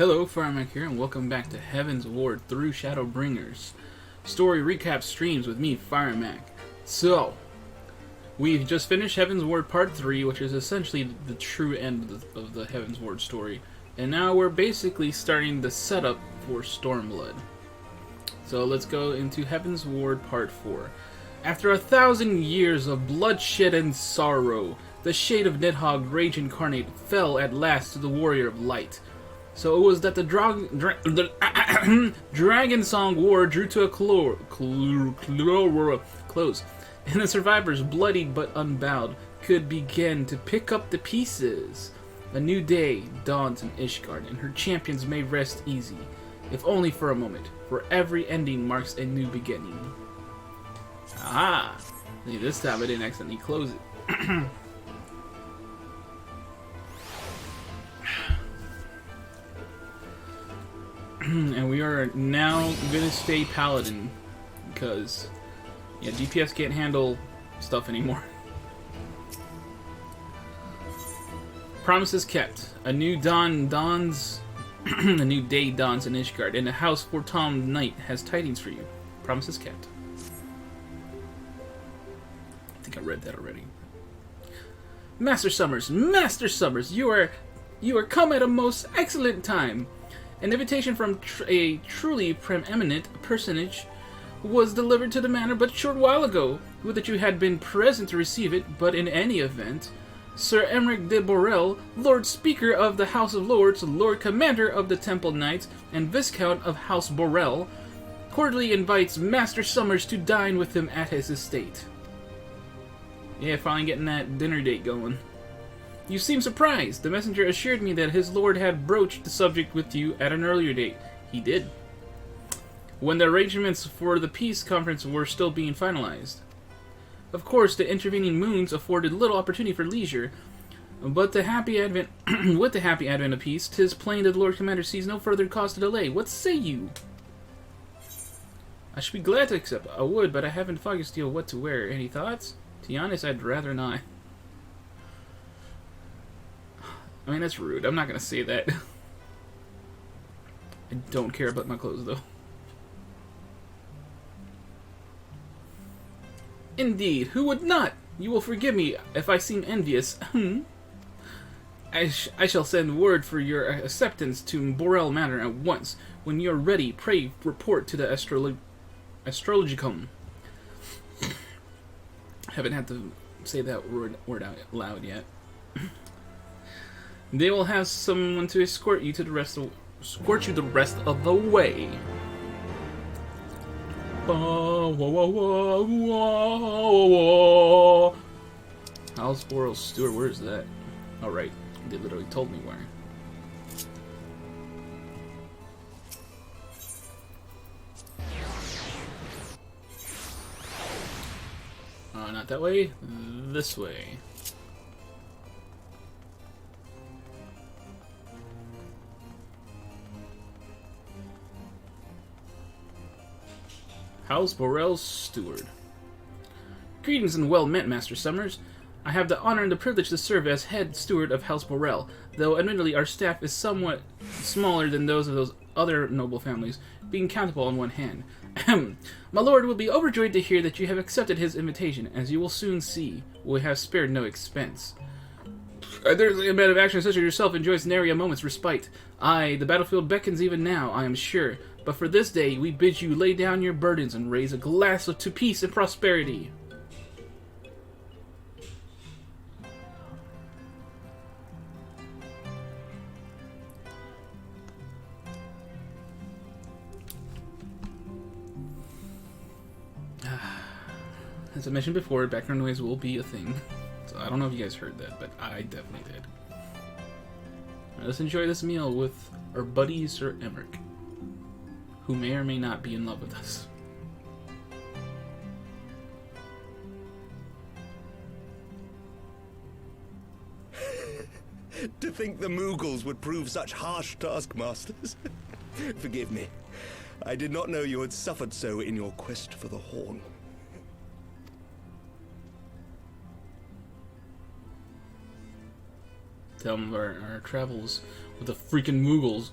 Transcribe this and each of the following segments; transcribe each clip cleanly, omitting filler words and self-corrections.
Hello, Firemac here, and welcome back to Heavensward through Shadowbringers. Story recap streams with me, Firemac. So, we've just finished Heavensward Part 3, which is essentially the true end of the Heavensward story. And now we're basically starting the setup for Stormblood. So let's go into Heavensward Part 4. After 1,000 years of bloodshed and sorrow, the Shade of Nidhogg Rage Incarnate fell at last to the Warrior of Light. So it was that the Dragon Song War drew to a close, and the survivors, bloodied but unbowed, could begin to pick up the pieces. A new day dawns in Ishgard, and her champions may rest easy, if only for a moment, for every ending marks a new beginning. Ah! See, this time I didn't accidentally close it. And we are now gonna stay Paladin, because, yeah, DPS can't handle stuff anymore. Promises kept. A new dawn dawns, a new day dawns in Ishgard, and the House Fortom Knight has tidings for you. Promises kept. I think I read that already. Master Summers, you are come at a most excellent time. An invitation from a truly preeminent personage was delivered to the manor but a short while ago. Would that you had been present to receive it, but in any event, Sir Emeric de Borel, Lord Speaker of the House of Lords, Lord Commander of the Temple Knights, and Viscount of House Borel, cordially invites Master Summers to dine with him at his estate. Yeah, finally getting that dinner date going. You seem surprised. The messenger assured me that his lord had broached the subject with you at an earlier date. He did. When the arrangements for the peace conference were still being finalized. Of course, the intervening moons afforded little opportunity for leisure, but the happy advent, with the happy advent of peace, 'tis plain that the Lord Commander sees no further cause to delay. What say you? I should be glad to accept. I would, but I haven't foggiest deal what to wear. Any thoughts? To be honest, I'd rather not. I mean, that's rude. I'm not going to say that. I don't care about my clothes, though. Indeed, who would not? You will forgive me if I seem envious. I shall send word for your acceptance to Borel Manor at once. When you're ready, pray report to the Astrologicum. Haven't had to say that word out loud yet. They will have someone to escort you the rest of the way. House Borel Stewart, where is that? Oh right, they literally told me where. Not that way, this way. House Borel's Steward. Greetings and well met, Master Summers. I have the honor and the privilege to serve as head steward of House Borel, though admittedly our staff is somewhat smaller than those of those other noble families, being countable on one hand. My lord will be overjoyed to hear that you have accepted his invitation, as you will soon see. We have spared no expense. There's a man of action such as yourself enjoys nary a moment's respite. Aye, the battlefield beckons even now, I am sure. But for this day, we bid you lay down your burdens and raise a glass to peace and prosperity. As I mentioned before, background noise will be a thing. So I don't know if you guys heard that, but I definitely did. Let's enjoy this meal with our buddy Sir Emeric, who may or may not be in love with us. To think the Moogles would prove such harsh taskmasters. Forgive me. I did not know you had suffered so in your quest for the Horn. Tell them our travels with the freaking Moogles.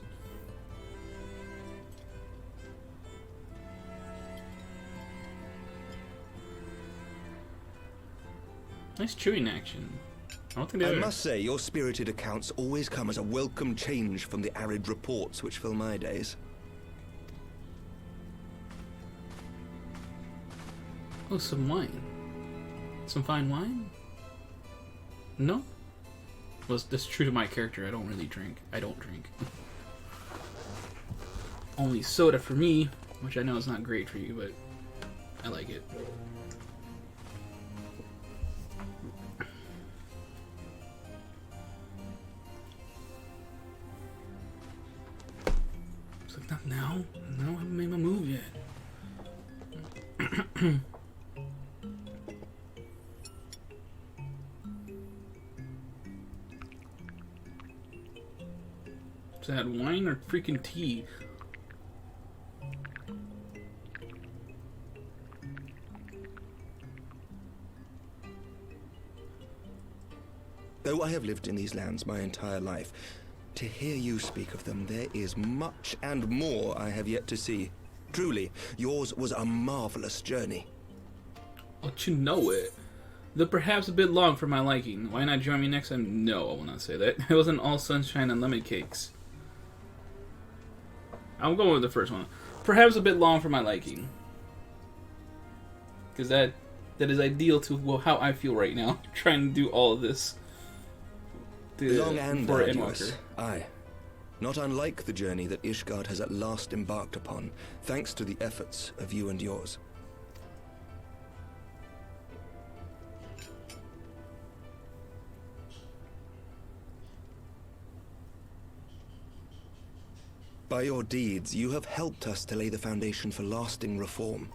Nice chewing action. I don't think I must say, your spirited accounts always come as a welcome change from the arid reports which fill my days. Oh, some wine. Some fine wine? No? Well, that's true to my character. I don't really drink. I don't drink. Only soda for me, which I know is not great for you, but I like it. It's like, not now. No, I haven't made my move yet. Is that wine or freaking tea? Though I have lived in these lands my entire life, to hear you speak of them, there is much and more I have yet to see. Truly, yours was a marvelous journey. Don't you know it? Though perhaps a bit long for my liking. Why not join me next time? No, I will not say that. It wasn't all sunshine and lemon cakes. I'm going with the first one. Perhaps a bit long for my liking. Because that is ideal to how I feel right now. Trying to do all of this. Long and arduous. Aye. Not unlike the journey that Ishgard has at last embarked upon, thanks to the efforts of you and yours. By your deeds, you have helped us to lay the foundation for lasting reform.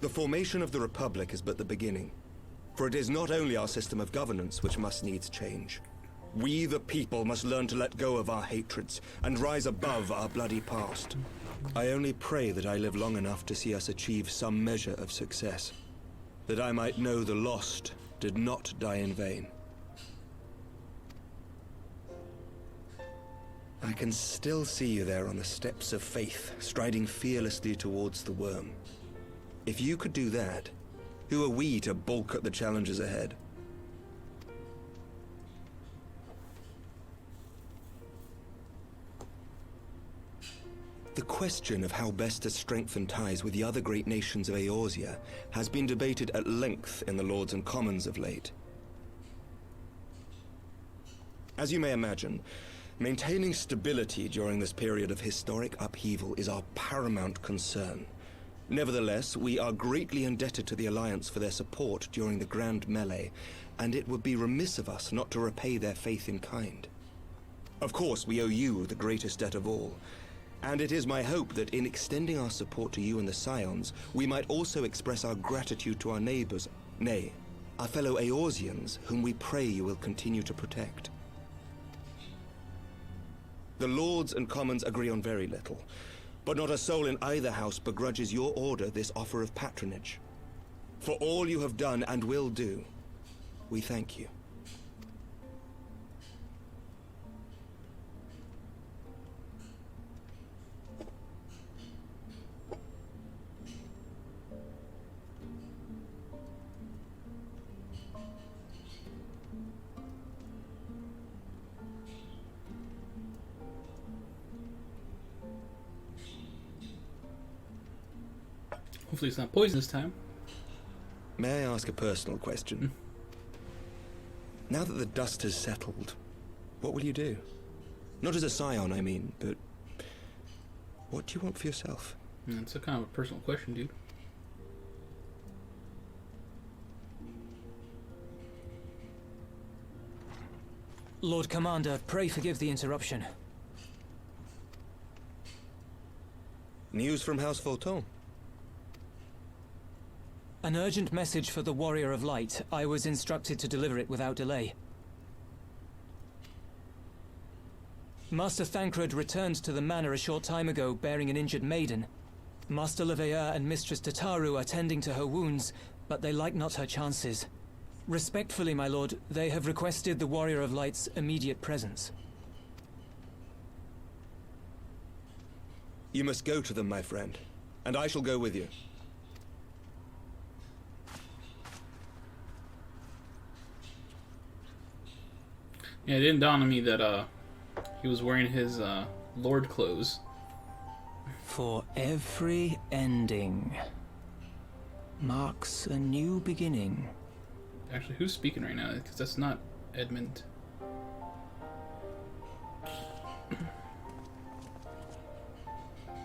The formation of the Republic is but the beginning, for it is not only our system of governance which must needs change. We, the people, must learn to let go of our hatreds and rise above our bloody past. I only pray that I live long enough to see us achieve some measure of success, that I might know the lost did not die in vain. I can still see you there on the steps of faith, striding fearlessly towards the worm. If you could do that, who are we to balk at the challenges ahead? The question of how best to strengthen ties with the other great nations of Eorzea has been debated at length in the Lords and Commons of late. As you may imagine, maintaining stability during this period of historic upheaval is our paramount concern. Nevertheless, we are greatly indebted to the Alliance for their support during the Grand Melee, and it would be remiss of us not to repay their faith in kind. Of course, we owe you the greatest debt of all, and it is my hope that in extending our support to you and the Scions, we might also express our gratitude to our neighbors, nay, our fellow Eorzeans, whom we pray you will continue to protect. The Lords and Commons agree on very little, but not a soul in either house begrudges your order this offer of patronage. For all you have done and will do, we thank you. Hopefully it's not poison this time. May I ask a personal question? Now that the dust has settled, what will you do? Not as a scion, I mean, but what do you want for yourself? It's a kind of a personal question, dude. Lord Commander, pray forgive the interruption. News from House Fulton? An urgent message for the Warrior of Light. I was instructed to deliver it without delay. Master Thancred returned to the manor a short time ago, bearing an injured maiden. Master Leveilleur and Mistress Tataru are tending to her wounds, but they like not her chances. Respectfully, my lord, they have requested the Warrior of Light's immediate presence. You must go to them, my friend, and I shall go with you. Yeah, it didn't dawn on me that he was wearing his lord clothes. For every ending marks a new beginning. Actually, who's speaking right now? Because that's not Edmund.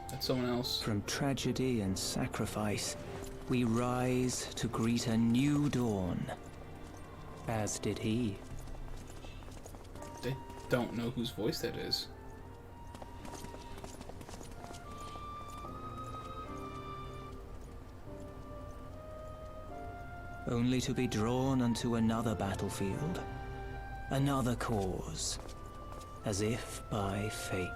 That's someone else. From tragedy and sacrifice, we rise to greet a new dawn. As did he. They don't know whose voice that is. Only to be drawn unto another battlefield, another cause, as if by fate.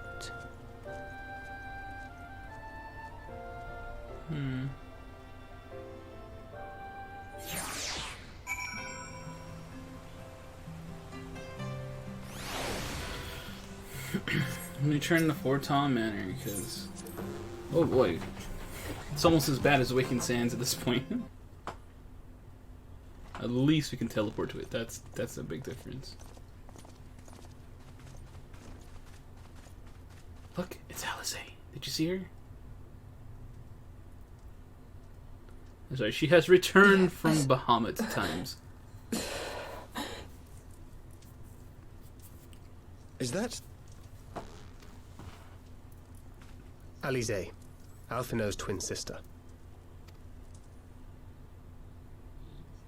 Let me turn to Forton Manor because, oh boy, it's almost as bad as Waking Sands at this point. At least we can teleport to it. That's a big difference. Look, it's Alisaie. Did you see her? I'm sorry, she has returned from Bahamut times. Is that... Alisaie, Alphinaud's twin sister.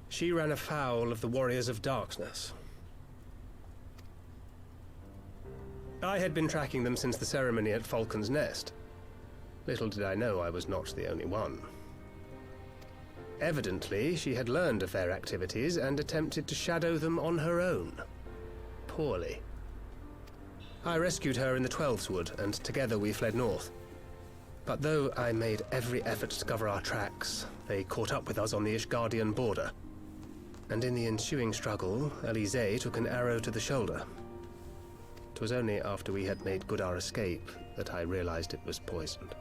She ran afoul of the Warriors of Darkness. I had been tracking them since the ceremony at Falcon's Nest. Little did I know I was not the only one. Evidently, she had learned of their activities and attempted to shadow them on her own. Poorly. I rescued her in the Twelveswood, and together we fled north. But though I made every effort to cover our tracks, they caught up with us on the Ishgardian border. And in the ensuing struggle, Alisaie took an arrow to the shoulder. It was only after we had made good our escape that I realized it was poisoned.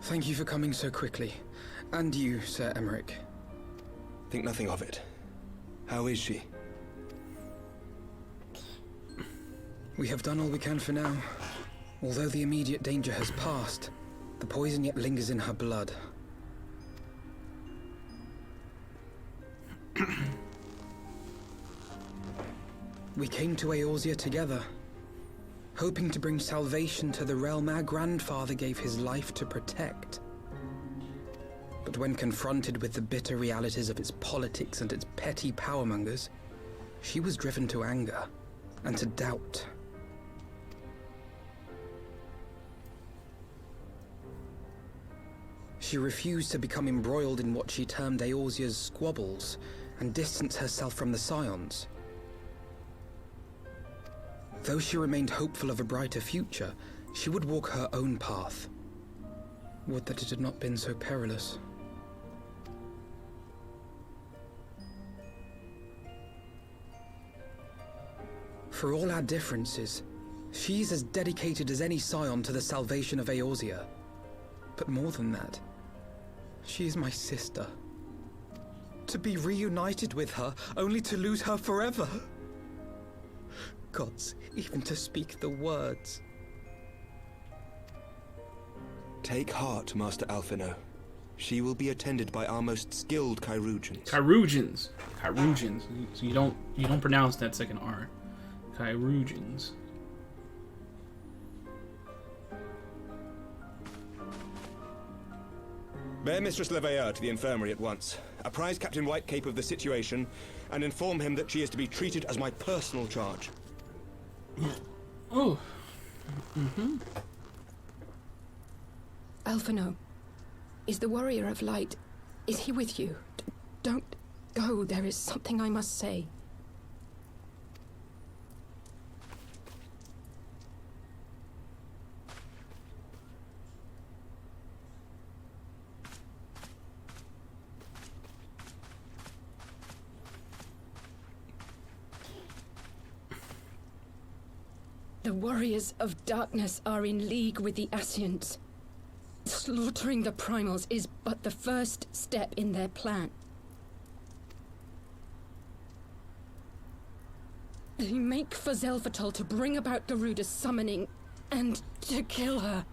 Thank you for coming so quickly. And you, Sir Emmerich. Think nothing of it. How is she? We have done all we can for now. Although the immediate danger has passed, the poison yet lingers in her blood. We came to Eorzea together, hoping to bring salvation to the realm our grandfather gave his life to protect. But when confronted with the bitter realities of its politics and its petty powermongers, she was driven to anger and to doubt. She refused to become embroiled in what she termed Eorzea's squabbles and distance herself from the Scions. Though she remained hopeful of a brighter future, she would walk her own path. Would that it had not been so perilous. For all our differences, she is as dedicated as any Scion to the salvation of Eorzea. But more than that, she is my sister. To be reunited with her, only to lose her forever. Gods, even to speak the words. Take heart, Master Alphinaud. She will be attended by our most skilled Chirurgeons. Chirurgeons. Chirurgeons. So you don't pronounce that second R. Chirurgeons. Bear Mistress Leveilleur to the infirmary at once. Apprise Captain Whitecape of the situation, and inform him that she is to be treated as my personal charge. Oh. Alphinaud, is the Warrior of Light, is he with you? Don't go, there is something I must say. The Warriors of Darkness are in league with the Ascients. Slaughtering the primals is but the first step in their plan. They make for Zelfatol to bring about Garuda's summoning and to kill her.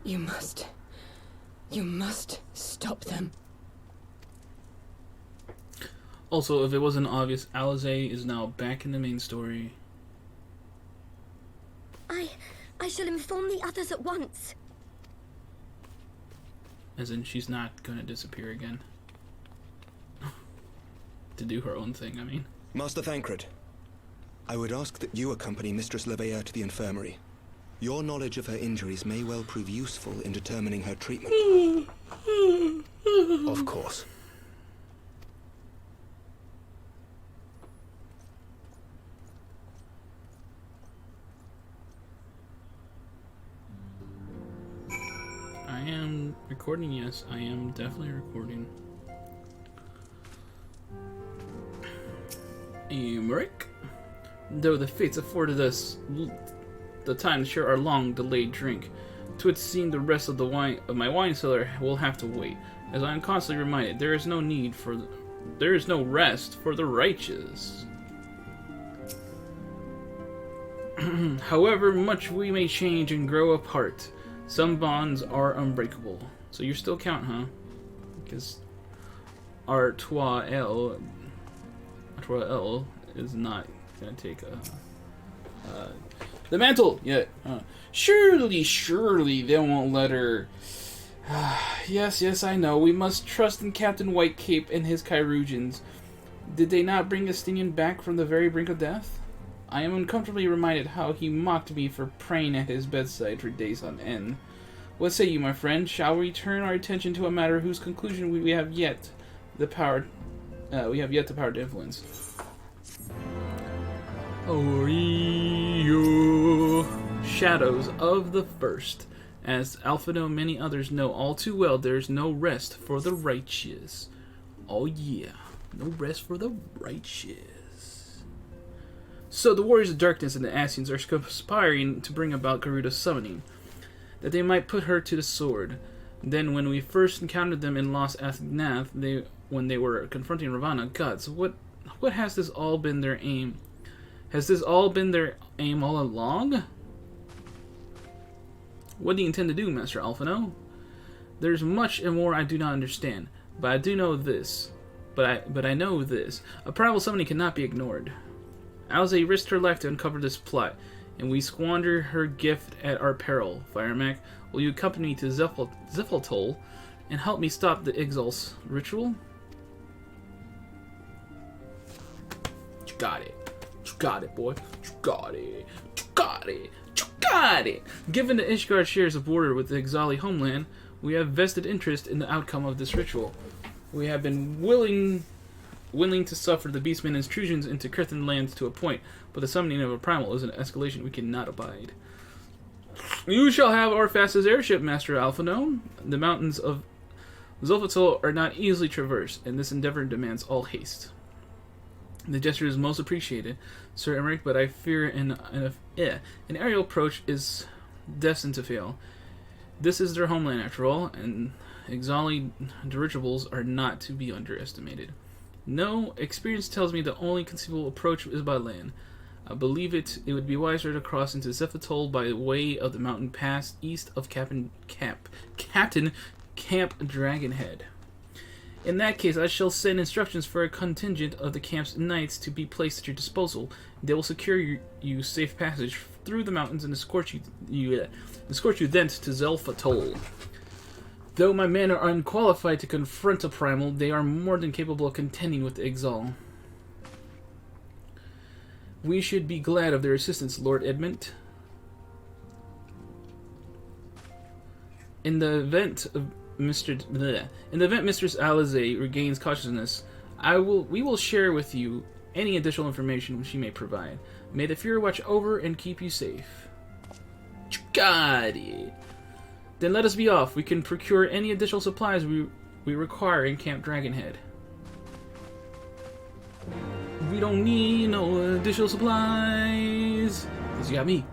You must stop them. Also, if it wasn't obvious, Alisaie is now back in the main story. I shall inform the others at once. As in, she's not gonna disappear again. To do her own thing, I mean. Master Thancred, I would ask that you accompany Mistress Leveilleur to the infirmary. Your knowledge of her injuries may well prove useful in determining her treatment. Of course. I am recording, yes. I am definitely recording. Emmerich? Though the fates afforded us the time to share our long-delayed drink, to it seem the rest of my wine cellar will have to wait. As I am constantly reminded, there is no rest for the righteous. However much we may change and grow apart, some bonds are unbreakable. So you're still count, huh? Because Artois is not gonna take the mantle yet. Surely they won't let her. Yes, I know. We must trust in Captain Whitecape and his Chirurgeons. Did they not bring Estinian back from the very brink of death? I am uncomfortably reminded how he mocked me for praying at his bedside for days on end. What say you, my friend? Shall we turn our attention to a matter whose conclusion we have yet the power to influence? Shadows of the First. As Alphino and many others know all too well, there is no rest for the righteous. Oh yeah, no rest for the righteous. So the Warriors of Darkness and the Asians are conspiring to bring about Garuda's summoning, that they might put her to the sword. Then when we first encountered them in Lost Athnath, when they were confronting Ravana, gods, what has this all been their aim? Has this all been their aim all along? What do you intend to do, Master Alphino? There's much and more I do not understand, but I do know this. But I know this. A primal summoning cannot be ignored. Alisaie risked her life to uncover this plot, and we squander her gift at our peril. Firemac, will you accompany me to Zelfatol and help me stop the Ixal's ritual? You got it. You got it, boy. You got it. You got it. You got it. Given that Ishgard shares a border with the Ixali homeland, we have vested interest in the outcome of this ritual. We have been willing to suffer the Beastmen intrusions into Kirthan lands to a point, but the summoning of a primal is an escalation we cannot abide. You shall have our fastest airship, Master Alphino. The mountains of Zelfatol are not easily traversed, and this endeavor demands all haste. The gesture is most appreciated, Sir Emmerich, but I fear an aerial approach is destined to fail. This is their homeland, after all, and Ixali dirigibles are not to be underestimated. No, experience tells me the only conceivable approach is by land. I believe it would be wiser to cross into Zelfatol by way of the mountain pass east of Captain Camp Dragonhead. In that case, I shall send instructions for a contingent of the camp's knights to be placed at your disposal. They will secure you safe passage through the mountains and escort you thence to Zelfatol. Though my men are unqualified to confront a primal, they are more than capable of contending with the Ixal. We should be glad of their assistance, Lord Edmund. In the event Mistress Alisaie regains consciousness, we will share with you any additional information she may provide. May the Fuhrer watch over and keep you safe. Got it. Then let us be off. We can procure any additional supplies we require in Camp Dragonhead. We don't need no additional supplies. Because you got me.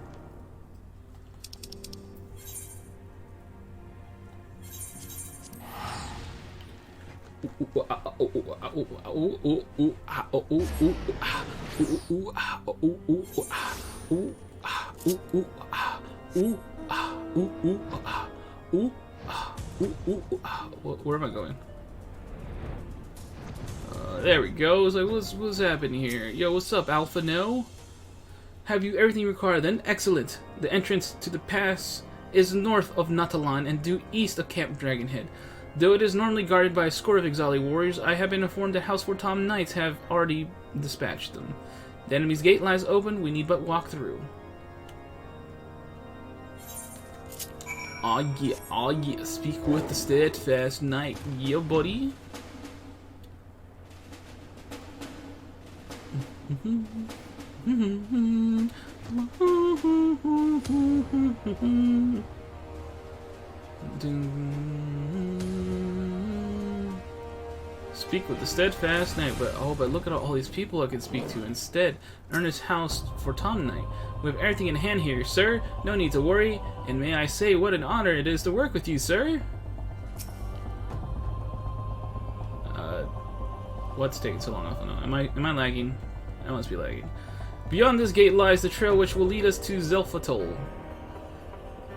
Where am I going? There we go. It's like, what's happening here? Yo, what's up, Alpha? No? Have you everything required then? Excellent. The entrance to the pass is north of Natalan and due east of Camp Dragonhead. Though it is normally guarded by a score of Exali warriors, I have been informed that House Fortom Knights have already dispatched them. The enemy's gate lies open, we need but walk through. Aw yeah, speak with the steadfast knight, yeah buddy. Speak with the steadfast knight, but look at all these people I can speak to instead. Earnest House for Tom Knight. We have everything in hand here, sir. No need to worry. And may I say, what an honor it is to work with you, sir. What's taking so long? Am I lagging? I must be lagging. Beyond this gate lies the trail which will lead us to Zelfatol.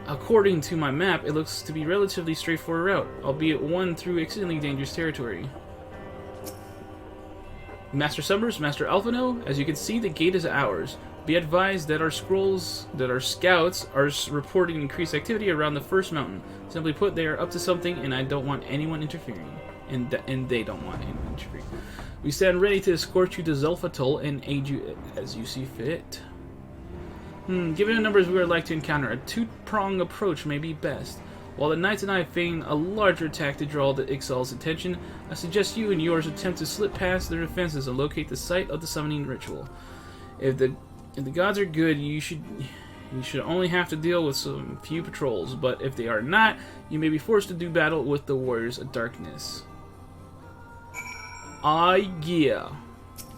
According to my map, it looks to be relatively straightforward route, albeit one through exceedingly dangerous territory. Master Summers, Master Alphino, as you can see, the gate is ours. Be advised that our scouts are reporting increased activity around the first mountain. Simply put, they are up to something, and I don't want anyone interfering. And they don't want anyone interfering. We stand ready to escort you to Zelfatol and aid you as you see fit. Given the numbers we would like to encounter, a two-pronged approach may be best. While the knights and I feign a larger attack to draw the Ixal's attention, I suggest you and yours attempt to slip past their defenses and locate the site of the summoning ritual. If the gods are good, you should only have to deal with some few patrols, but if they are not, you may be forced to do battle with the warriors of darkness. Yeah.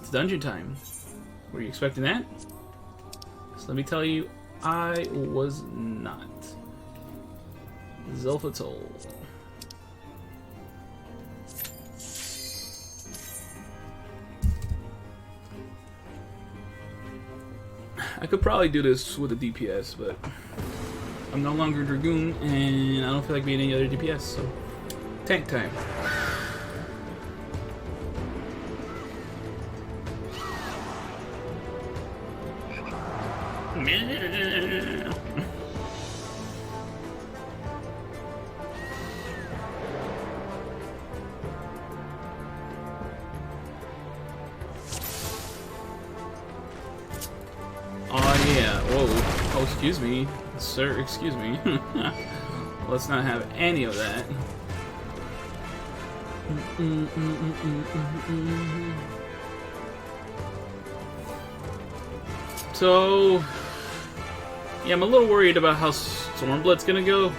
It's dungeon time. Were you expecting that? So let me tell you, I was not. Zelfatol. I could probably do this with a DPS, but I'm no longer Dragoon, and I don't feel like being any other DPS, so tank time. Oh yeah, whoa. Oh, excuse me. Sir, excuse me. Let's not have any of that. So, yeah, I'm a little worried about how Stormblood's gonna go.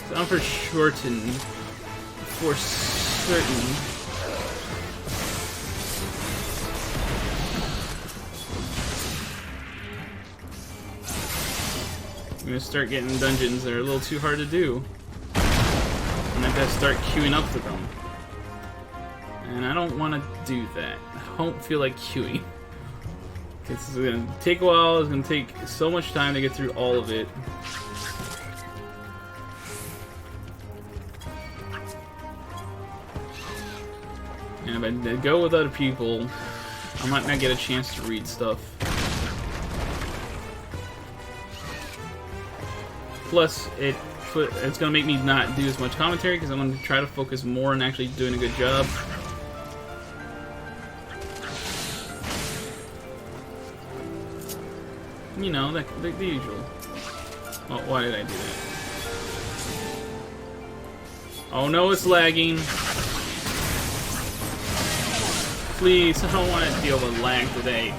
So I'm for certain. I'm gonna start getting dungeons that are a little too hard to do. And I gotta start queuing up for them. And I don't want to do that. I don't feel like queuing. It's gonna take a while, it's gonna take so much time to get through all of it. And if I go with other people, I might not get a chance to read stuff. Plus, it's gonna make me not do as much commentary because I'm gonna try to focus more on actually doing a good job. You know, the usual. Oh, why did I do that? Oh no, it's lagging. Please, I don't want to deal with lag today.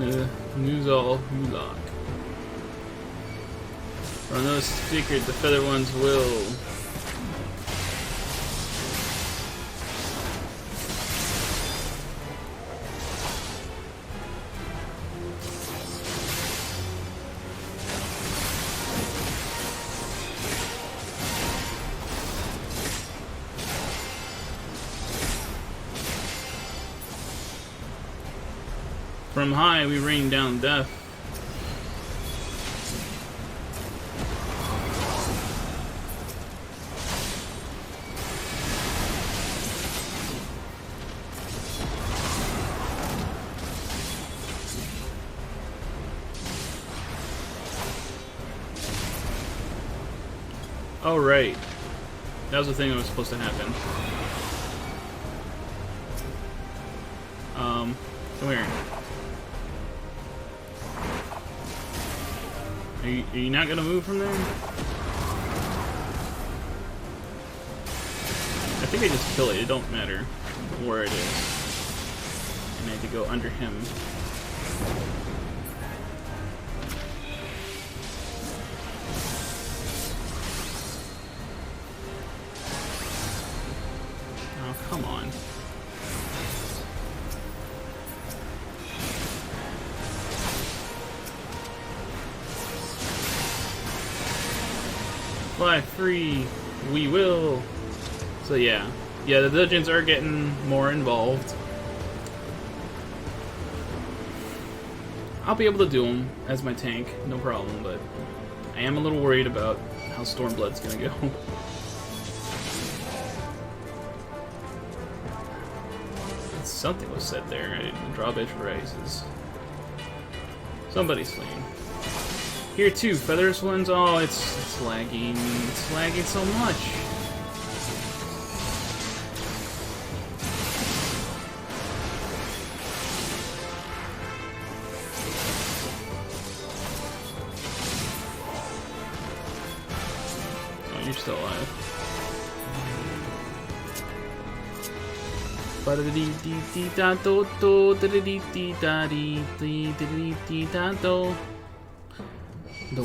Nuzal Hulak. For no secret, the feather ones will. From high, we rain down death. Oh, right. That was the thing that was supposed to happen. Come here. Are you not gonna move from there? I think I just kill it. It don't matter where it is. And I have to go under him. Oh, come on. Fly free, we will. So yeah, the dungeons are getting more involved. I'll be able to do them as my tank, no problem. But I am a little worried about how Stormblood's gonna go. Something was said there. Drawbridge rises. Somebody's slain. Here too, feathers ones. Oh, it's lagging. It's lagging so much. Oh, you're still alive. Do dee da do dee da do dee da do dee da do dee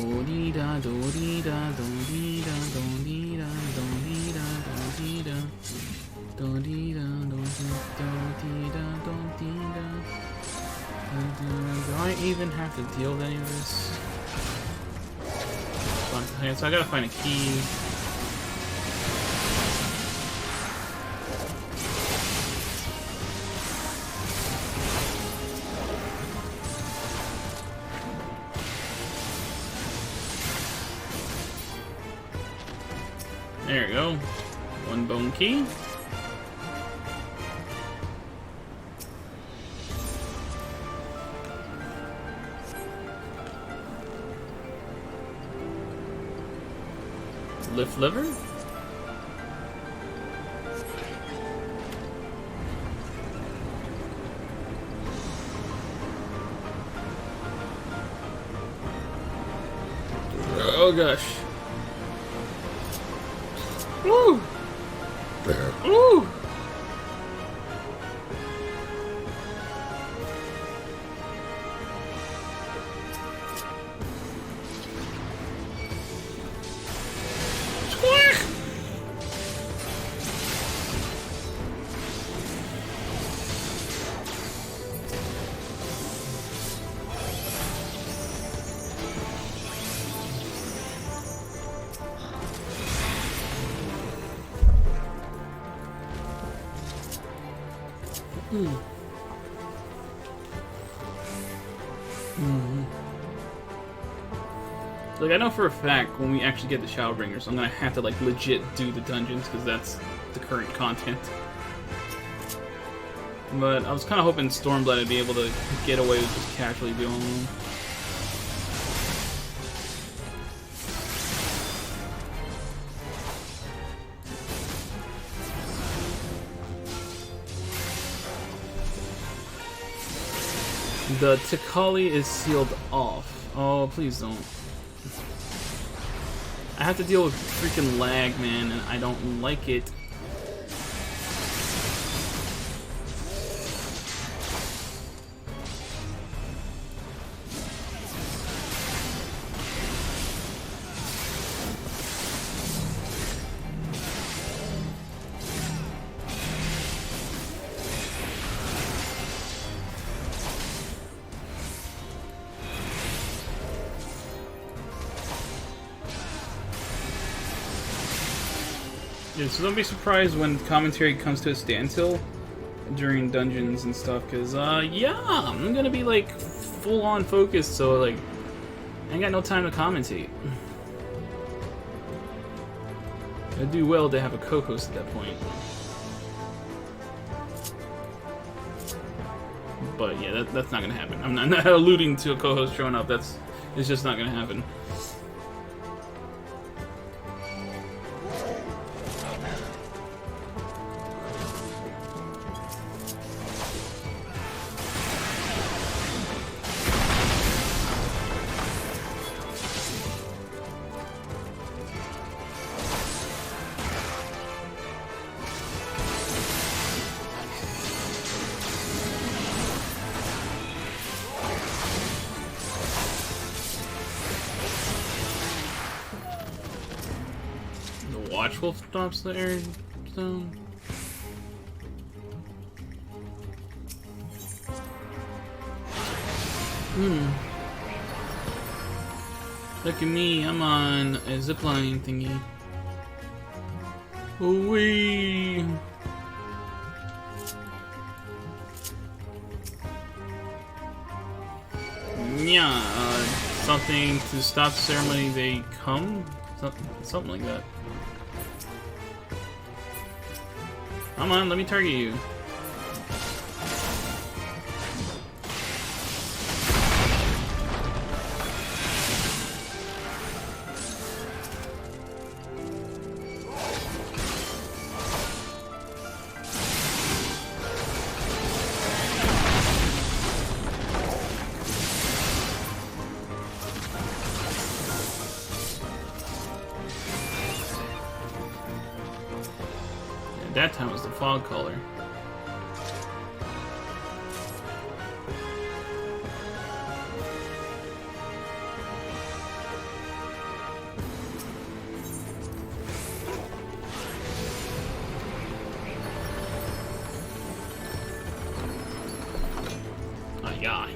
da do dee da do dee da do dee da. Do I even have to deal with any of this? Okay, so I gotta find a key. There we go. One bone key. Lift lever. Oh gosh. Woo! Woo! Like, I know for a fact when we actually get the Shadowbringers, I'm gonna have to, like, legit do the dungeons, because that's the current content. But I was kind of hoping Stormblood would be able to get away with just casually doing them. The Tikali is sealed off. Oh, please don't. I have to deal with freaking lag, man, and I don't like it. Yeah, so don't be surprised when commentary comes to a standstill during dungeons and stuff, because, yeah, I'm gonna be, like, full-on focused, so, like, I ain't got no time to commentate. I'd do well to have a co-host at that point. But, yeah, that's not gonna happen. I'm not alluding to a co-host showing up, it's just not gonna happen. Watchwolf stops the air zone. Look at me, I'm on a zipline thingy. Wee. Yeah, something to stop the ceremony. They come, something like that. Come on, let me target you. That time was the fog color. Yeah.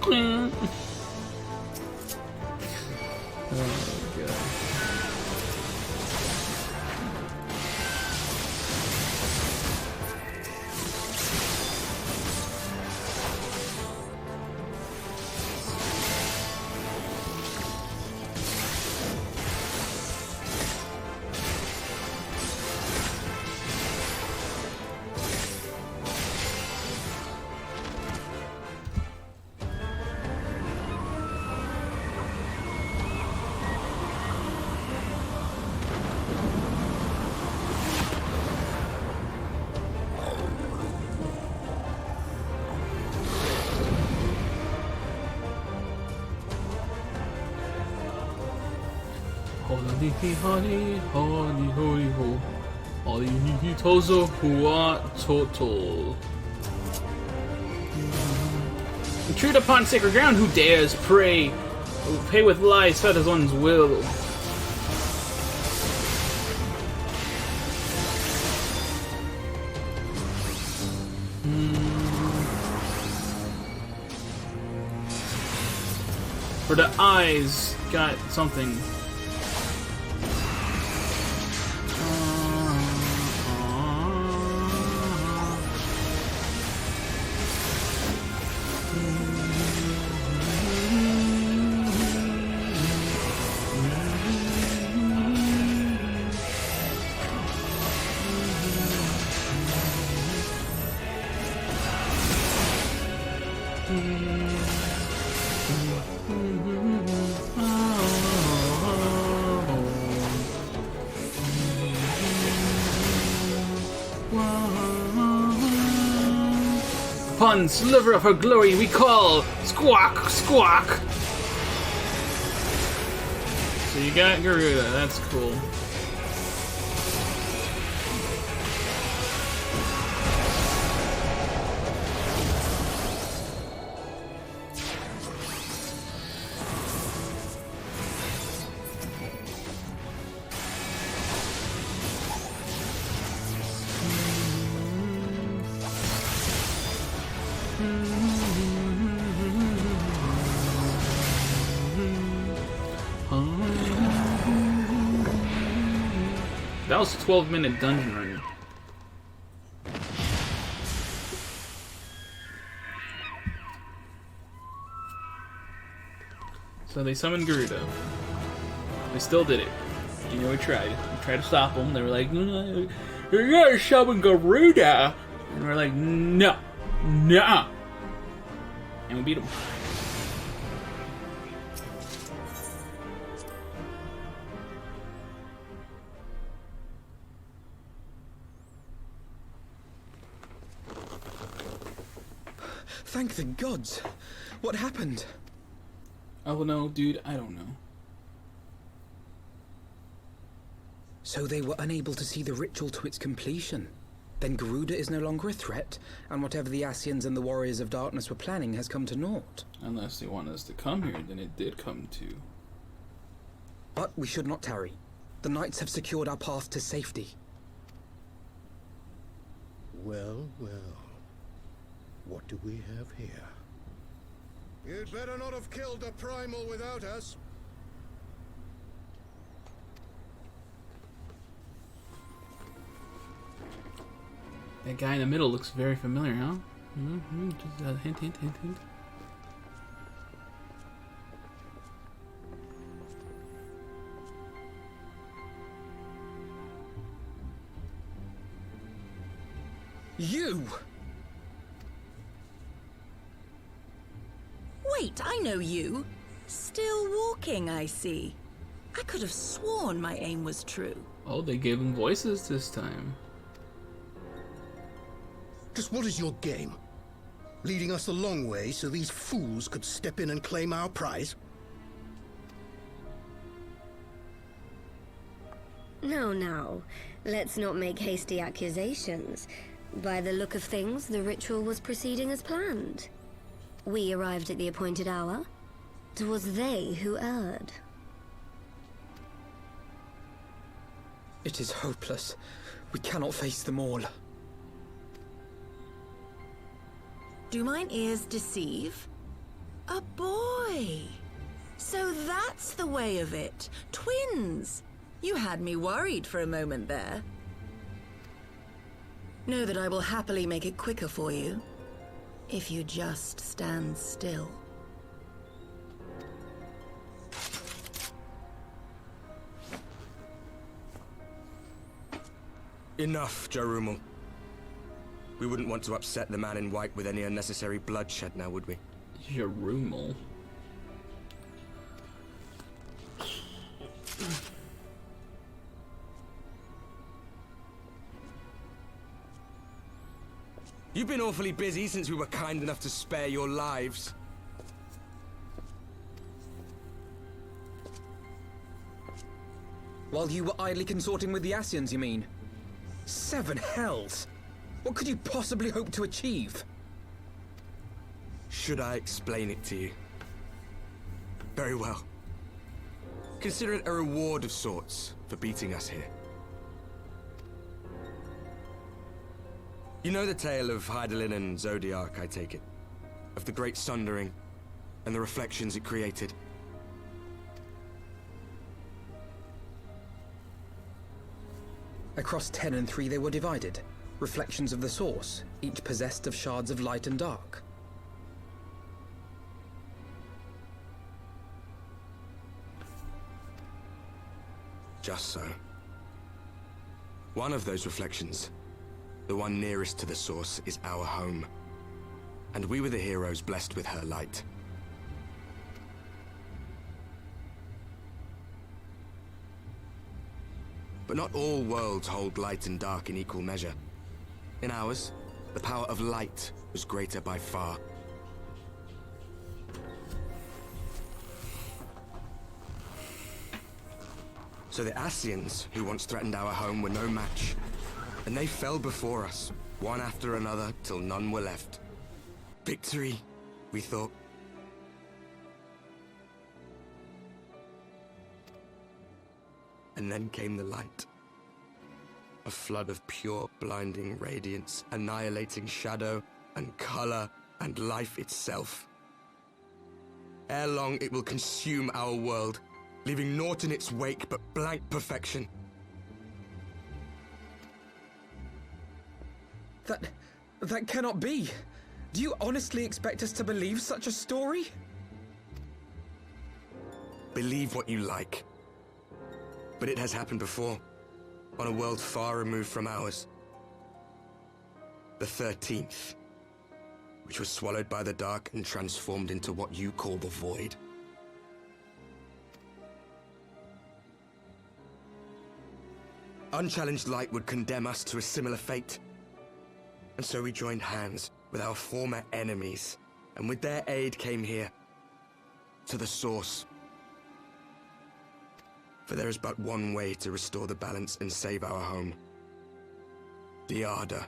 Queen. Oh, God. Intrude upon sacred ground, who dares pray? Pay with lies, set as one's will. For the eyes got something. Upon sliver of her glory we call squawk, squawk. So you got Garuda, that's cool. That was a 12-minute dungeon run. So they summoned Garuda. They still did it. You know, we tried. We tried to stop them. They were like, "No, you gotta summon Garuda!" And we're like, "No. No." And we beat them. Thank the gods! What happened? Oh no, dude, I don't know. So they were unable to see the ritual to its completion. Then Garuda is no longer a threat, and whatever the Asians and the Warriors of Darkness were planning has come to naught. Unless they want us to come here, then it did come to. But we should not tarry. The knights have secured our path to safety. Well, well. What do we have here? You'd better not have killed the primal without us. That guy in the middle looks very familiar, huh? Just a hint, hint, hint, hint. You! Wait, I know you. Still walking, I see. I could have sworn my aim was true. Oh, they gave him voices this time. Just what is your game? Leading us the long way so these fools could step in and claim our prize? No, no. Let's not make hasty accusations. By the look of things, the ritual was proceeding as planned. We arrived at the appointed hour. It was they who erred. It is hopeless. We cannot face them all. Do mine ears deceive? A boy! So that's the way of it. Twins! You had me worried for a moment there. Know that I will happily make it quicker for you, if you just stand still. Enough, Jarumul. We wouldn't want to upset the man in white with any unnecessary bloodshed now, would we? Jarumul. You've been awfully busy since we were kind enough to spare your lives. While you were idly consorting with the Asians, you mean? 7 hells! What could you possibly hope to achieve? Should I explain it to you? Very well. Consider it a reward of sorts for beating us here. You know the tale of Hydaelyn and Zodiac, I take it? Of the Great Sundering and the reflections it created? Across 10 and 3 they were divided. Reflections of the source, each possessed of shards of light and dark. Just so. One of those reflections, the one nearest to the source, is our home. And we were the heroes blessed with her light. But not all worlds hold light and dark in equal measure. In ours, the power of light was greater by far. So the Asians, who once threatened our home, were no match. And they fell before us, one after another, till none were left. Victory, we thought. And then came the light. A flood of pure, blinding radiance, annihilating shadow and color and life itself. Ere long, it will consume our world, leaving naught in its wake but blank perfection. That cannot be. Do you honestly expect us to believe such a story? Believe what you like. But it has happened before, on a world far removed from ours. The 13th, which was swallowed by the dark and transformed into what you call the Void. Unchallenged light would condemn us to a similar fate. And so we joined hands with our former enemies, and with their aid came here, to the Source. For there is but one way to restore the balance and save our home. The Ardor.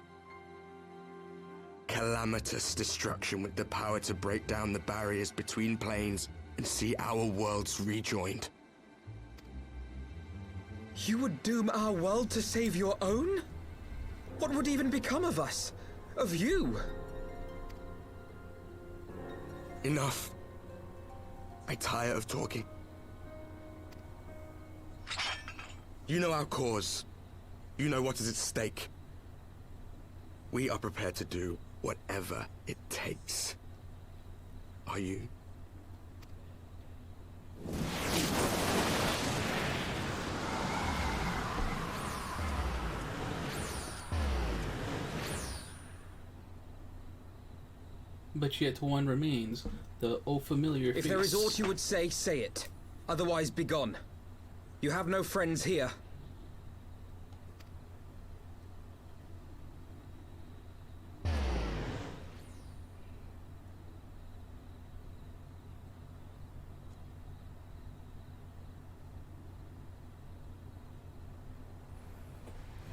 Calamitous destruction with the power to break down the barriers between planes and see our worlds rejoined. You would doom our world to save your own? What would even become of us? Of you? Enough. I tire of talking. You know our cause. You know what is at stake. We are prepared to do whatever it takes. Are you? But yet one remains, the old familiar face. If there is aught you would say, say it. Otherwise, be gone. You have no friends here.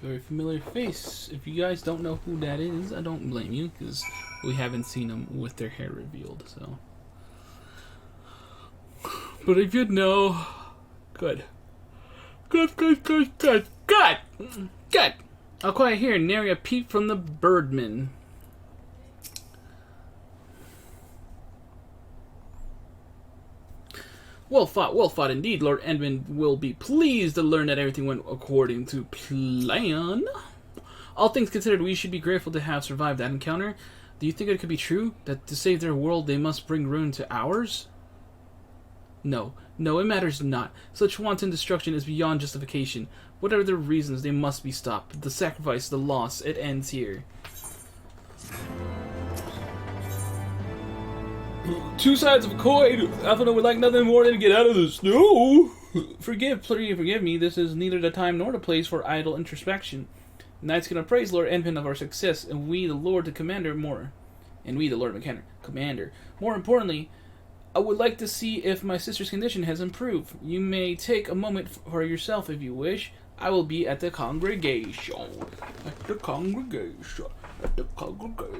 Very familiar face. If you guys don't know who that is, I don't blame you, because we haven't seen them with their hair revealed, so. But if you know, good. Good. I'll quiet here, nary a peep from the birdman. Well fought indeed. Lord Edmund will be pleased to learn that everything went according to plan. All things considered, we should be grateful to have survived that encounter. Do you think it could be true that to save their world they must bring ruin to ours? No, it matters not. Such wanton destruction is beyond justification. Whatever the reasons, they must be stopped. The sacrifice, the loss, it ends here. Two sides of a coin. Alphina would like nothing more than to get out of the snow. Forgive me. This is neither the time nor the place for idle introspection. The knights can praise Lord Edmund of our success, and we, the Lord Commander. More importantly, I would like to see if my sister's condition has improved. You may take a moment for yourself if you wish. I will be at the congregation. The congregation. The congregation.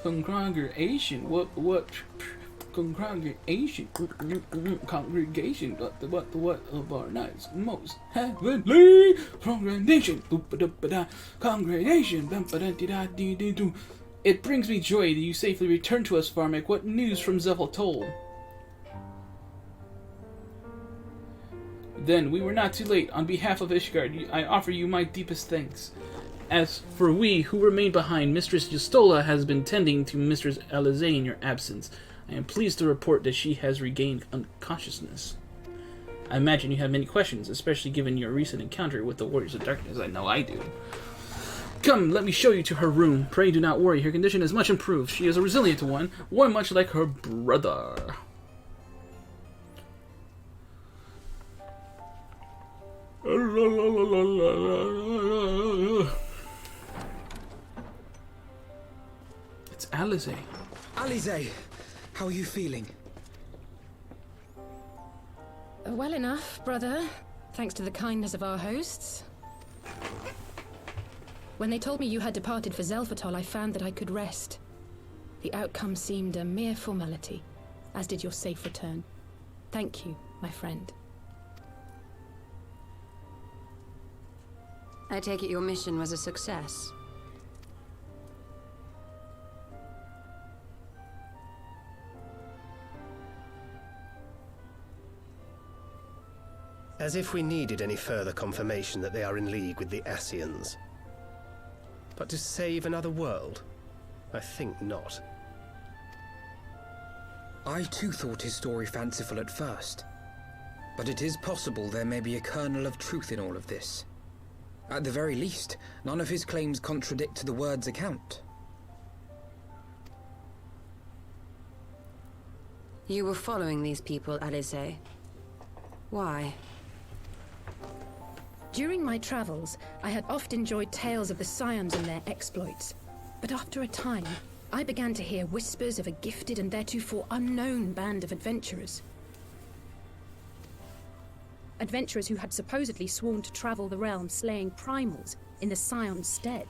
Congregation. What? Congregation. Congregation. What of our nights most heavenly congregation. Congregation. It brings me joy that you safely returned to us, Firemac. What news from Zephyl told? Then we were not too late. On behalf of Ishgard, I offer you my deepest thanks. As for we who remain behind, Mistress Justola has been tending to Mistress Alisaie in your absence. I am pleased to report that she has regained consciousness. I imagine you have many questions, especially given your recent encounter with the Warriors of Darkness. I know I do. Come, let me show you to her room. Pray do not worry, her condition is much improved. She is a resilient one much like her brother. It's Alisaie. Alisaie, how are you feeling? Well enough, brother. Thanks to the kindness of our hosts. When they told me you had departed for Zelfatol, I found that I could rest. The outcome seemed a mere formality, as did your safe return. Thank you, my friend. I take it your mission was a success. As if we needed any further confirmation that they are in league with the Ascians. But to save another world? I think not. I too thought his story fanciful at first. But it is possible there may be a kernel of truth in all of this. At the very least, none of his claims contradict the word's account. You were following these people, Alisaie. Why? During my travels, I had oft enjoyed tales of the Scions and their exploits. But after a time, I began to hear whispers of a gifted and theretofore unknown band of adventurers. Adventurers who had supposedly sworn to travel the realm slaying primals in the Scion's stead.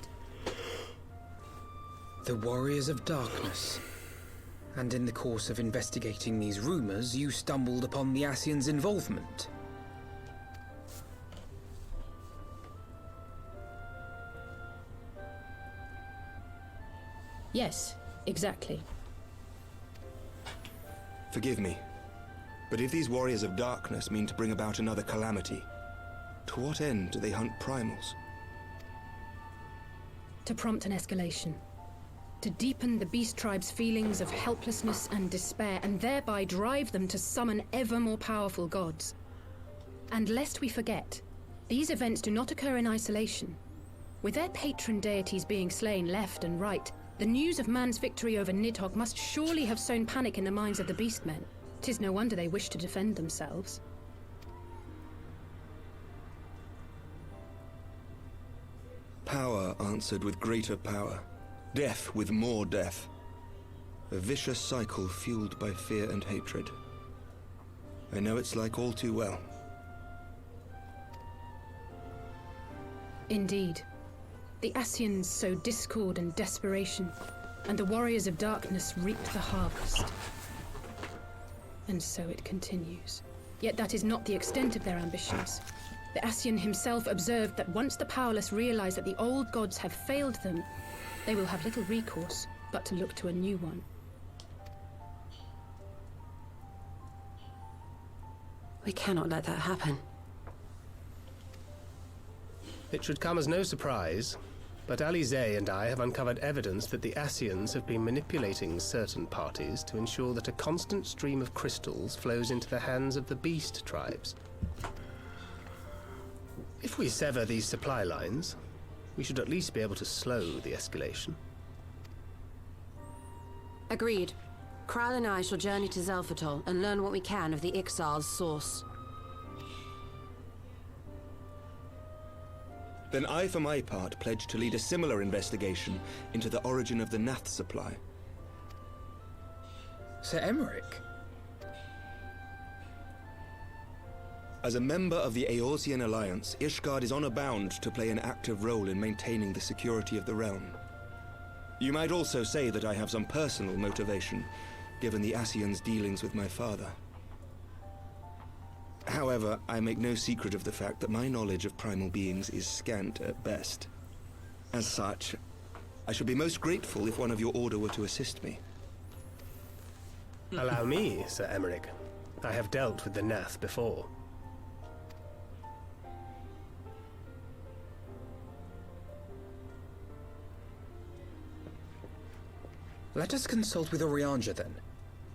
The Warriors of Darkness. And in the course of investigating these rumors, you stumbled upon the Ascians' involvement. Yes, exactly. Forgive me, but if these Warriors of Darkness mean to bring about another calamity, to what end do they hunt primals? To prompt an escalation. To deepen the beast tribe's feelings of helplessness and despair, and thereby drive them to summon ever more powerful gods. And lest we forget, these events do not occur in isolation. With their patron deities being slain left and right, the news of man's victory over Nidhogg must surely have sown panic in the minds of the beastmen. 'Tis no wonder they wish to defend themselves. Power answered with greater power. Death with more death. A vicious cycle fueled by fear and hatred. I know it's like all too well. Indeed. The Ascians sow discord and desperation, and the Warriors of Darkness reap the harvest. And so it continues. Yet that is not the extent of their ambitions. The Ascian himself observed that once the powerless realize that the old gods have failed them, they will have little recourse but to look to a new one. We cannot let that happen. It should come as no surprise, but Alisaie and I have uncovered evidence that the Ascians have been manipulating certain parties to ensure that a constant stream of crystals flows into the hands of the beast tribes. If we sever these supply lines, we should at least be able to slow the escalation. Agreed. Kral and I shall journey to Zelphatol and learn what we can of the Ixal's source. Then I, for my part, pledge to lead a similar investigation into the origin of the Nath supply. Sir Emmerich? As a member of the Eorzean Alliance, Ishgard is honor-bound to play an active role in maintaining the security of the realm. You might also say that I have some personal motivation, given the Ascians' dealings with my father. However, I make no secret of the fact that my knowledge of primal beings is scant at best. As such, I should be most grateful if one of your order were to assist me. Allow me, Sir Emmerich. I have dealt with the Nath before. Let us consult with Orianja then.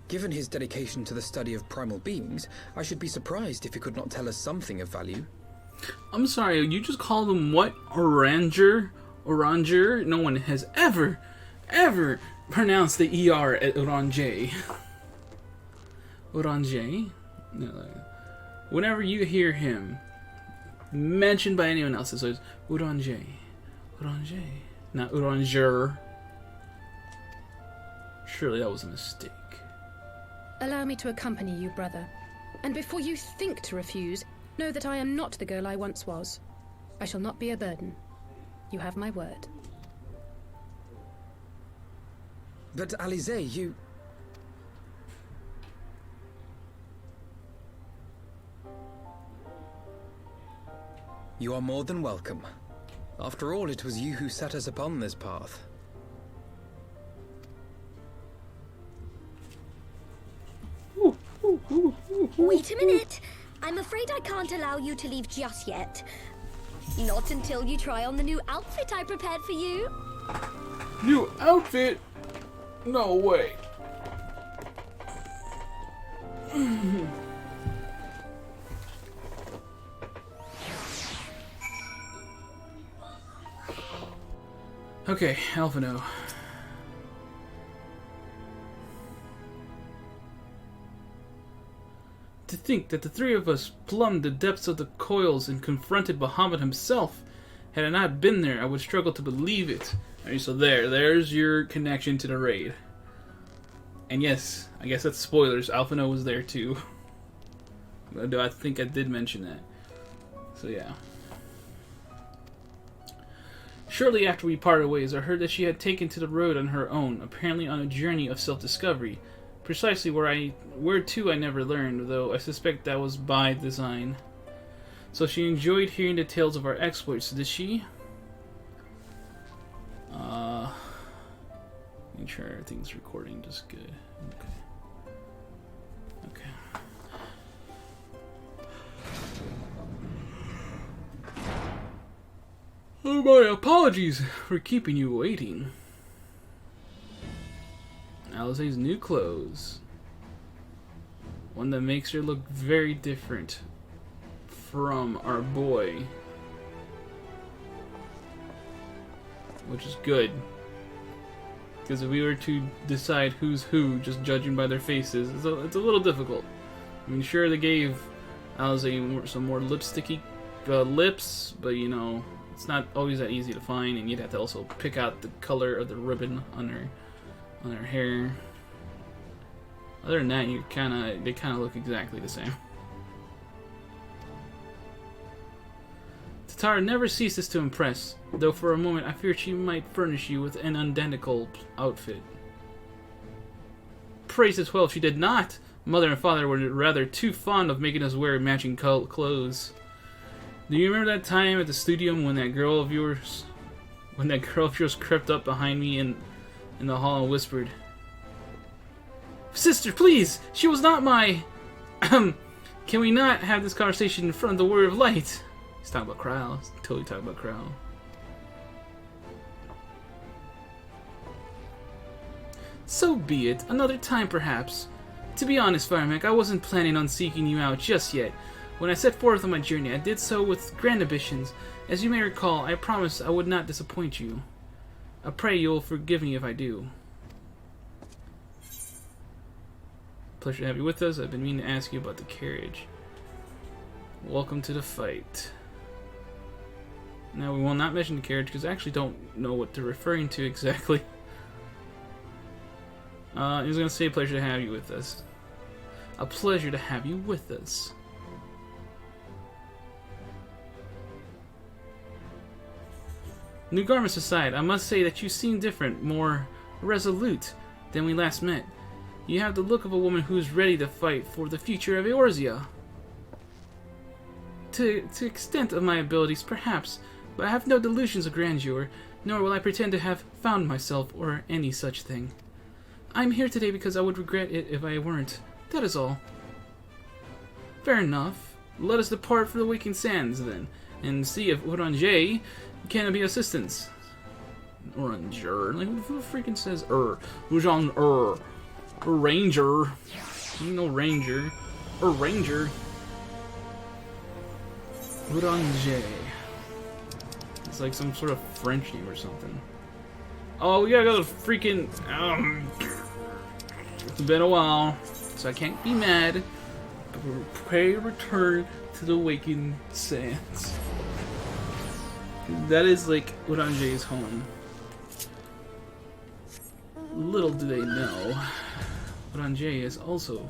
Given his dedication to the study of primal beings, I should be surprised if he could not tell us something of value. I'm sorry, you just called him what? Oranger? Oranger? No one has ever pronounced the ER at Oranger. Oranger? No, whenever you hear him mentioned by anyone else, it's always Oranger. Oranger. Not Oranger. Surely that was a mistake. Allow me to accompany you, brother. And before you think to refuse, know that I am not the girl I once was. I shall not be a burden. You have my word. But Alisaie, you... You are more than welcome. After all, it was you who set us upon this path. Wait a minute. I'm afraid I can't allow you to leave just yet. Not until you try on the new outfit I prepared for you. New outfit? No way. Okay, Alphino. To think that the three of us plumbed the depths of the coils and confronted Bahamut himself. Had I not been there, I would struggle to believe it. Alright, so there's your connection to the raid. And yes, I guess that's spoilers. Alphino was there too. Though I think I did mention that. So yeah. Shortly after we parted ways, I heard that she had taken to the road on her own, apparently on a journey of self-discovery. Precisely where to I never learned, though I suspect that was by design. So she enjoyed hearing the tales of our exploits, did she? Make sure everything's recording just good. Okay. Oh, my apologies for keeping you waiting. Alisaie's new clothes. One that makes her look very different from our boy. Which is good. Because if we were to decide who's who, just judging by their faces, it's a little difficult. I mean, sure, they gave Alisaie some more lipsticky lips, but you know, it's not always that easy to find, and you'd have to also pick out the color of the ribbon on her hair. Other than that, they kind of look exactly the same. Tatara never ceases to impress, though for a moment I fear she might furnish you with an identical outfit. Praise as well, she did not! Mother and father were rather too fond of making us wear matching clothes. Do you remember that time at the studio when that girl of yours crept up behind me in the hall and whispered, "Sister, please! She was not my... Can we not have this conversation in front of the Warrior of Light?" He's talking about Crow. He's totally talking about Crow. So be it. Another time, perhaps. To be honest, Firemac, I wasn't planning on seeking you out just yet. When I set forth on my journey, I did so with grand ambitions. As you may recall, I promised I would not disappoint you. I pray you will forgive me if I do. Pleasure to have you with us. I've been meaning to ask you about the carriage. Welcome to the fight. Now, we will not mention the carriage because I actually don't know what they're referring to exactly. I was going to say pleasure to have you with us. A pleasure to have you with us. New garments aside, I must say that you seem different, more resolute than we last met. You have the look of a woman who is ready to fight for the future of Eorzea. To the extent of my abilities, perhaps, but I have no delusions of grandeur, nor will I pretend to have found myself or any such thing. I am here today because I would regret it if I weren't. That is all. Fair enough. Let us depart for the Waking Sands, then, and see if Oranger can be assistance. Oranger? Like, who freaking says Who's on A ranger. You know ranger. A ranger. Oranger. It's like some sort of French name or something. Oh, we gotta go to freaking... It's been a while, so I can't be mad. But we're prepared to return to the Waking Sands. That is like Oranger's home. Little do they know, Oranger has also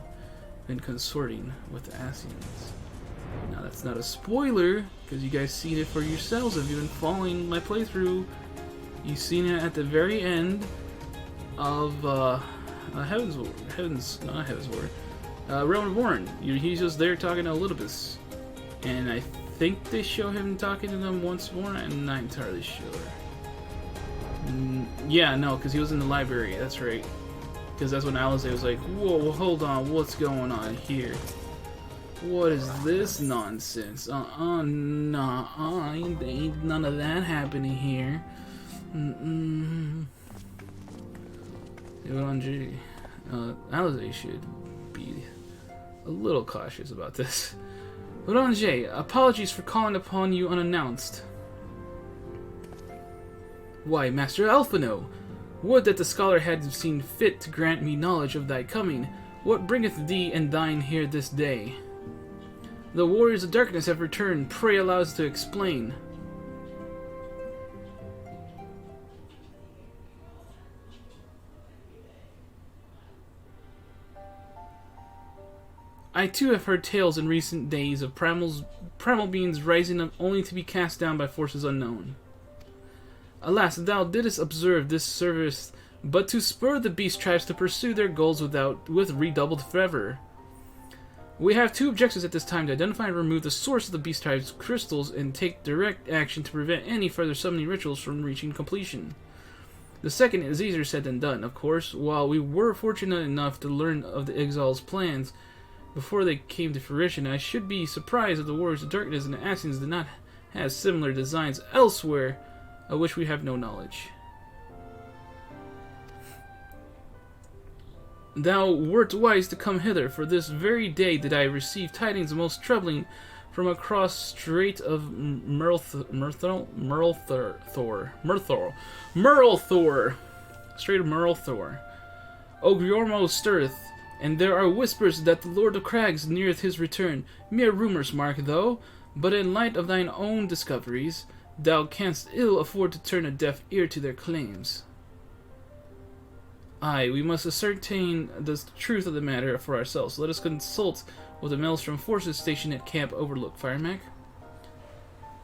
been consorting with the Asians. Now that's not a spoiler, because you guys seen it for yourselves if you've been following my playthrough. You've seen it at the very end of Heavensward. Realm Reborn. He's just there talking to Elidibus. And I think they show him talking to them once more. I'm not entirely sure. Yeah, no, because he was in the library. That's right. Because that's when Alisaie was like, whoa, hold on, what's going on here? What is this nonsense? Nah, ain't none of that happening here. Alisaie should be a little cautious about this. Orange, apologies for calling upon you unannounced. Why, Master Alphino, would that the scholar had seen fit to grant me knowledge of thy coming. What bringeth thee and thine here this day? The warriors of darkness have returned. Pray allow us to explain. I too have heard tales in recent days of primal beings rising up only to be cast down by forces unknown. Alas, thou didst observe this service but to spur the beast tribes to pursue their goals with redoubled fervor. We have two objectives at this time: to identify and remove the source of the beast tribes' crystals and take direct action to prevent any further summoning rituals from reaching completion. The second is easier said than done, of course. While we were fortunate enough to learn of the Exile's plans before they came to fruition, I should be surprised if the Warriors of Darkness and the Assassins did not have similar designs elsewhere of which we have no knowledge. Thou wert wise to come hither, for this very day did I receive tidings most troubling from across Strait of Murlthor. Strait of Murlthor. Ogriormo stirreth, and there are whispers that the Lord of Crags neareth his return. Mere rumors, Mark, though, but in light of thine own discoveries, thou canst ill afford to turn a deaf ear to their claims. Aye, we must ascertain the truth of the matter for ourselves. Let us consult with the Maelstrom forces stationed at Camp Overlook. Firemac?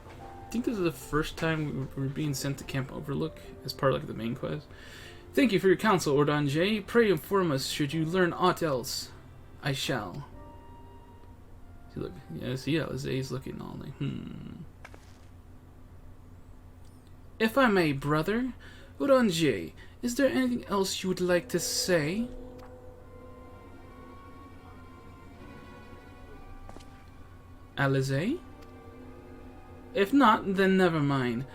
I think this is the first time we're being sent to Camp Overlook as part of the main quest. Thank you for your counsel, Ordange. Pray inform us should you learn aught else. I shall. See, look, yeah, see, Alisaie's looking all like, If I may, brother, Ordange, is there anything else you would like to say? Alisaie? If not, then never mind.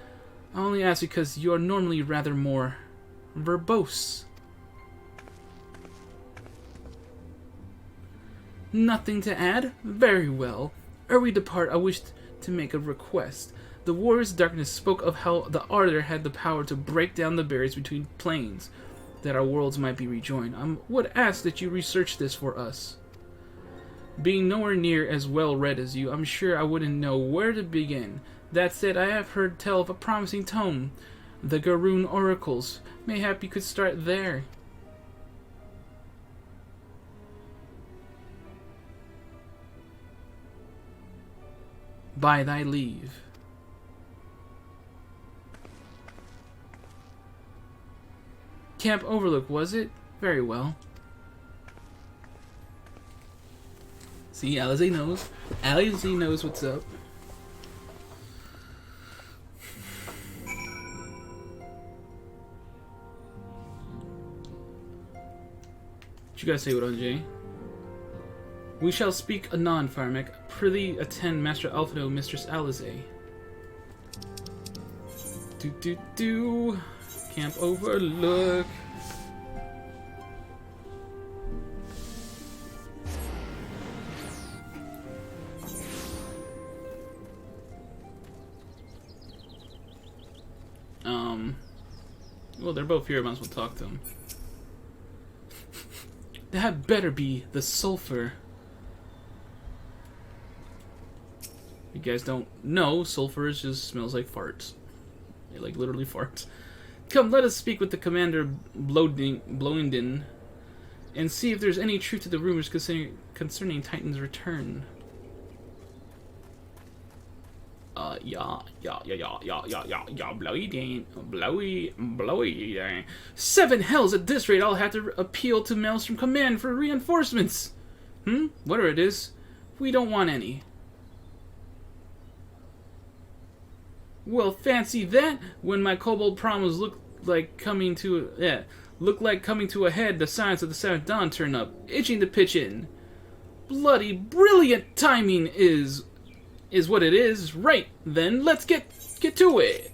I only ask because you are normally rather more verbose. Nothing to add? Very well. Ere we depart, I wish to make a request. The Warriors of Darkness spoke of how the Ardor had the power to break down the barriers between planes, that our worlds might be rejoined. I would ask that you research this for us. Being nowhere near as well read as you, I'm sure I wouldn't know where to begin. That said, I have heard tell of a promising tome, the Garoon Oracles. Mayhap you could start there. By thy leave. Camp Overlook, was it? Very well. See, Alisaie knows. Alisaie knows what's up. What you guys say, Orange? We shall speak anon, Firemac. Prithee attend Master Alphino, Mistress Alisaie. Camp Overlook. Well, they're both here. I might as well talk to them. That better be the sulfur. You guys don't know, sulfur just smells like farts. It, like, literally farts. Come, let us speak with the Commander Blowingden and see if there's any truth to the rumors concerning Titan's return. Blowy. 7 hells! At this rate, I'll have to appeal to Maelstrom Command for reinforcements. Whatever it is, we don't want any. Well, fancy that! When my kobold promise looked like coming to a head, the signs of the Seventh Dawn turn up, itching to pitch in. Bloody brilliant timing is what it is. Right, then, let's get to it!